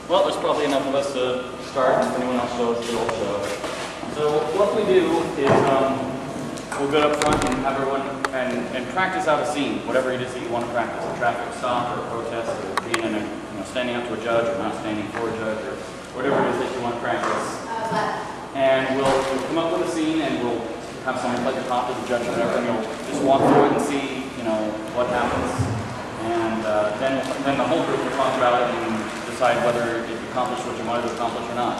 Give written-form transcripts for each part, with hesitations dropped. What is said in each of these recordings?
Well, there's probably enough of us to start. If anyone else shows, they'll show. So what we do is we'll go up front and have everyone and practice out a scene, whatever it is that you want to practice, a traffic stop or a protest or being in a, standing up to a judge or not standing for a judge or whatever it is that you want to practice. And we'll come up with a scene and we'll have someone play the top of the judge or whatever, and you'll just walk through it and see, what happens. And then the whole group will talk about it and decide whether it accomplished what you wanted to accomplish or not.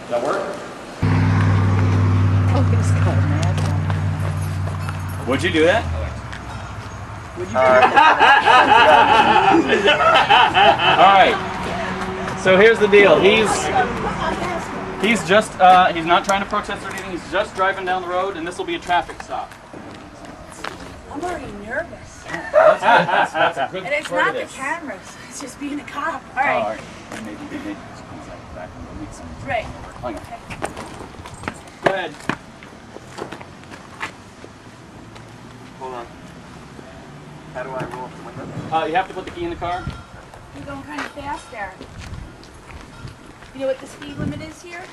Does that work? Oh, he's got a mad one. Would you do that? Would you do that? All right. So here's the deal. He's just he's not trying to protest or anything. He's just driving down the road, and this will be a traffic stop. I'm already nervous. That's a good And it's not the cameras. It's just being a cop. All right. All right. Maybe just comes out back and we'll make some. Right. Hang on. Okay. Go ahead. Hold on. How do I roll up the window? You have to put the key in the car. You're going kind of fast there. You know what the speed limit is here?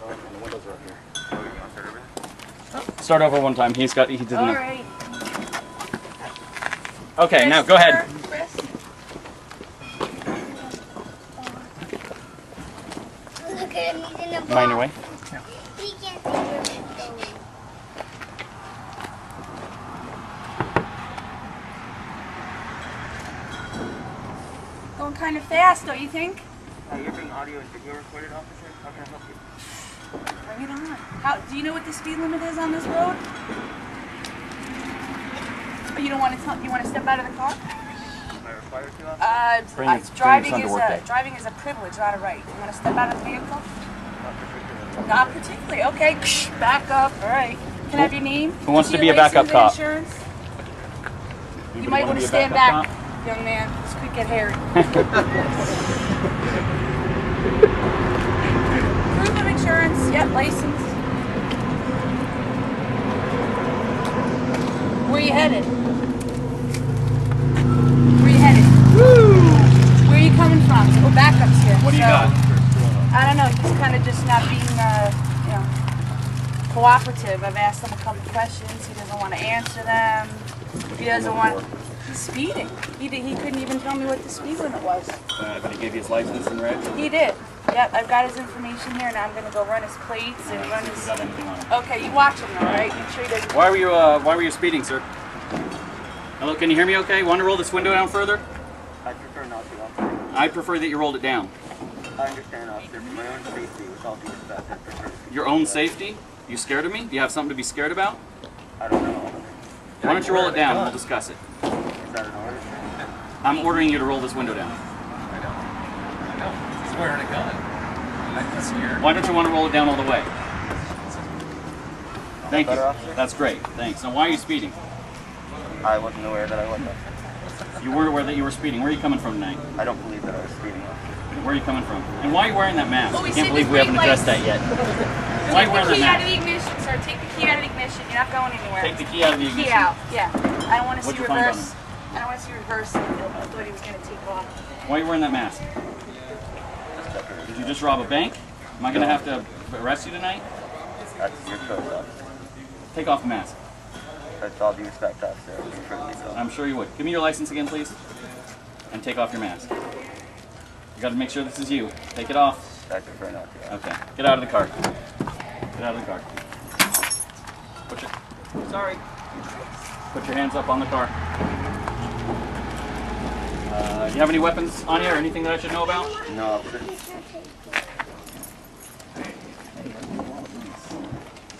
The windows are up here. Oh, you want to start over? Start over one time. He didn't. All right. Okay, Chris, now go ahead. Chris. Look at him, he's in the box. Mind your way. He can't see where he's going. Going kind of fast, don't you think? You're being audio and video recorded, officer. How can I help you? Bring it on. Do you know what the speed limit is on this road? Or you don't want to tell? You want to step out of the car? Am I required to, officer? Bring your son to work day. Driving is a privilege, not a right. You want to step out of the vehicle? Not particularly. Not particularly. Okay. Back up. All right. Can I have your name? Who wants to Your be a backup license and cop? insurance? Anybody You might want be to a stand backup back, young man. This could get hairy. Proof of insurance. Yep. License. Where you headed? Where you headed? Woo! Where are you coming from? Oh, backup's here. What do you got? I don't know. He's kind of just not being, cooperative. I've asked him a couple questions. He doesn't want to answer them. He doesn't want. He's speeding. He couldn't even tell me what the speed limit was. But he gave you his license and reg? He did. Yep, I've got his information here. Now I'm gonna go run his plates and run his. Got anything on it? Okay, you watch him though, right? Make sure he doesn't. Why were you speeding, sir? Hello, can you hear me okay? Want to roll this window down further? I prefer not to, officer. I prefer that you rolled it down. I understand, officer. For my own safety, with all due respect, I prefer to. Your own safety? You scared of me? Do you have something to be scared about? I don't know. Why don't you roll it down and we'll discuss it? Is that an order? I'm ordering you to roll this window down. I know. He's wearing a gun. I'm scared. Why don't you want to roll it down all the way? Thank you. better, officer? That's great. Thanks. Now, why are you speeding? I wasn't aware that I was, officer. You weren't aware that you were speeding. Where are you coming from tonight? I don't believe that I was speeding, officer. Where are you coming from? And why are you wearing that mask? Oh, we I can't see believe the we haven't green addressed lights. that yet. Why are you wearing Take the key out that of the mask? ignition, sir. Take the key out of the ignition. You're not going anywhere. Take the key out of the ignition. Key out. Yeah. I don't want to see What'd you find on reverse. I don't want to see reverse. I thought he was going to take off. Why are you wearing that mask? Did you just rob a bank? Am I going to have to arrest you tonight? That's your choice, officer. Take off the mask. With all due respect, officer, I would prefer to be so. I'm sure you would. Give me your license again, please. And take off your mask. You got to make sure this is you. Take it off. I prefer not to. Okay. Get out of the car. Get out of the car. Sorry. Put your hands up on the car. Do you have any weapons on you or anything that I should know about? No, officer.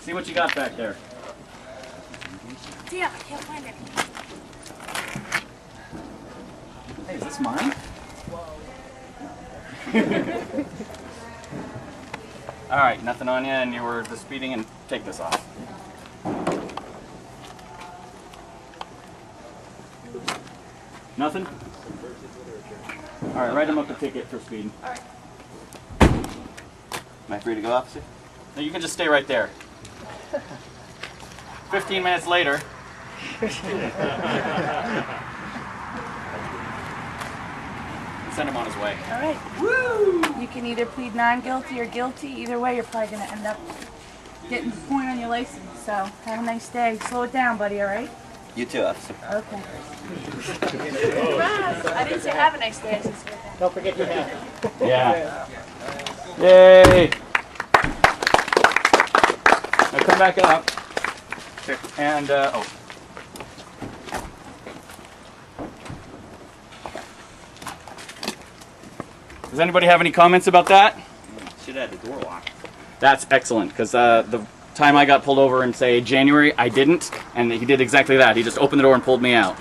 See what you got back there. Damn, I can't find it. Hey, is this mine? All right, nothing on you, and you were just speeding, and take this off. Nothing? All right, write him up a ticket for speeding. All right. Am I free to go, officer? No, you can just stay right there. 15 minutes later. Sounds send him on his way. All right. Woo! You can either plead non-guilty or guilty. Either way, you're probably going to end up getting the point on your license. So have a nice day. Slow it down, buddy, all right? You too, officer. Okay. I didn't say have a nice day. I said slow it down. Don't forget your hat. Yeah. Yay! Now come back up. And, oh. Does anybody have any comments about that? Should have had the door locked. That's excellent, because the time I got pulled over in, say, January, I didn't, and he did exactly that. He just opened the door and pulled me out.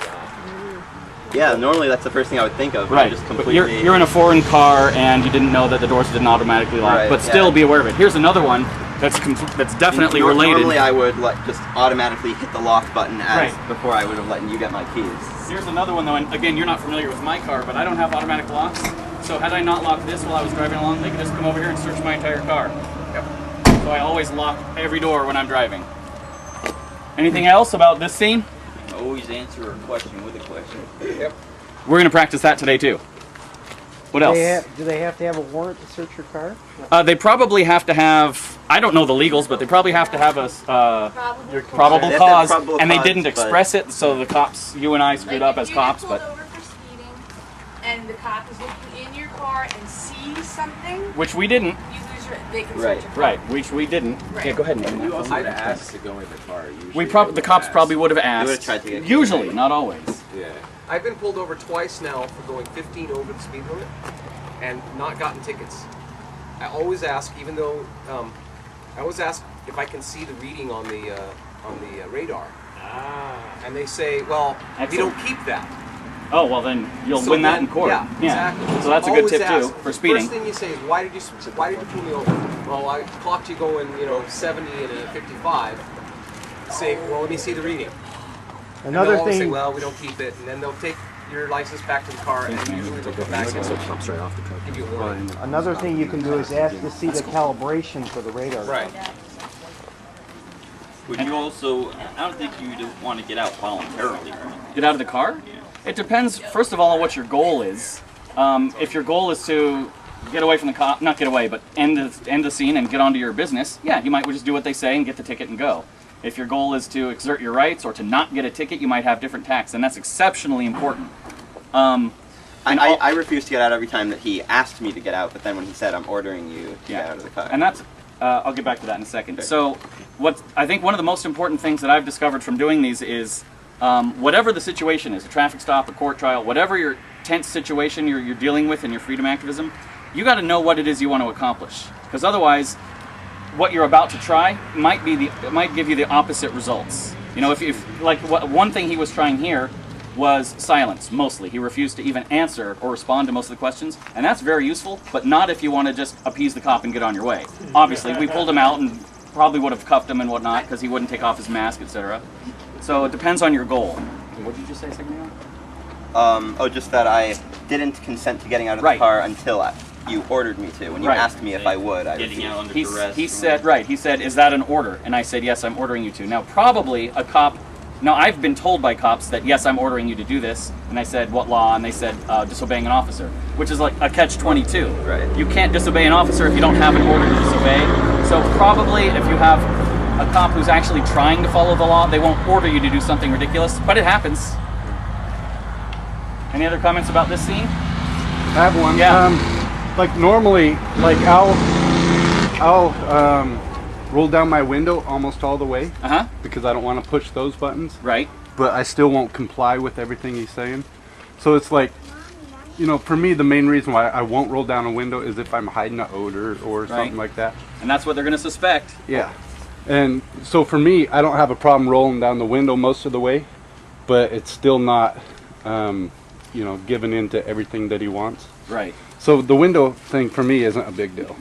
Yeah, normally that's the first thing I would think of. Right, Just but completely... you're in a foreign car, and you didn't know that the doors didn't automatically lock, Right, but still yeah. be aware of it. Here's another one that's definitely related. Normally I would just automatically hit the lock button as Right. before I would have let you get my keys. Here's another one though, and again, you're not familiar with my car, but I don't have automatic locks. So had I not locked this while I was driving along, they could just come over here and search my entire car. So I always lock every door when I'm driving. Anything else about this scene? Always answer a question with a question. Yep. We're going to practice that today too. What else? Do they have to have a warrant to search your car? They probably have to have, I don't know the legals, but they probably have to have a probable They have to have cause, probable and they cause, didn't but- express it, so the cops, you and I screwed up as cops, If you but get pulled over for speeding, and the cop is looking in your car and sees something, which we didn't. you lose your. They can Right. search your car. Right, which we didn't. Right. Yeah, go ahead and name You that. also would have asked to go in the car. Usually The cops probably would have asked. would've tried to get- Usually, not always. Yeah. I've been pulled over twice now for going 15 over the speed limit and not gotten tickets. I always ask, even though I always ask if I can see the reading on the radar, and they say, "Well, we Excellent. don't keep that." Oh, well then you'll So win that then- in court. Yeah, exactly. So that's a good Always tip ask. too for speeding. First thing you say is, "Why did you pull me over?" Well, I clocked you going, 70 and a 55. Say, "Well, let me see the reading." And Another they'll always say, thing, "Well, we don't keep it," and then they'll take your license back to the car, and usually they'll come back and give you a warning. another thing you can do is ask to see the calibration for the radar. Right. Would you also, I don't think you'd want to get out voluntarily, right? Get out of the car? It depends, first of all, on what your goal is. If your goal is to get away from the cop, not get away, but end the scene and get onto your business, yeah, you might just do what they say and get the ticket and go. If your goal is to exert your rights or to not get a ticket, you might have different tactics, and that's exceptionally important. I refused to get out every time that he asked me to get out, but then when he said, "I'm ordering you to get out of the car." And that's, I'll get back to that in a second. So, I think one of the most important things that I've discovered from doing these is, whatever the situation is, a traffic stop, a court trial, whatever your tense situation you're dealing with in your freedom activism, you got to know what it is you want to accomplish. Because otherwise, what you're about to try might give you the opposite results. You know, if like one thing he was trying here was silence, mostly. He refused to even answer or respond to most of the questions, and that's very useful, but not if you want to just appease the cop and get on your way. Obviously, we pulled him out and probably would have cuffed him and whatnot because he wouldn't take off his mask, etc. So it depends on your goal. What did you just say a second ago? Just that I didn't consent to getting out of the car until you ordered me to. When you asked me if I would, I Getting out under refused. duress. He said, "Is that an order?" And I said, "Yes, I'm ordering you to." Now, probably a cop. Now, I've been told by cops that, yes, I'm ordering you to do this. And I said, what law? And they said, disobeying an officer, which is like a catch-22. Right. You can't disobey an officer if you don't have an order to disobey. So probably if you have a cop who's actually trying to follow the law, they won't order you to do something ridiculous, but it happens. Any other comments about this scene? I have one. Yeah. Like normally, like I'll roll down my window almost all the way because I don't want to push those buttons. Right. But I still won't comply with everything he's saying. So it's like, for me, the main reason why I won't roll down a window is if I'm hiding an odor or something like that. And that's what they're going to suspect. Yeah. And so for me, I don't have a problem rolling down the window most of the way, but it's still not, giving in to everything that he wants. Right. So the window thing for me isn't a big deal.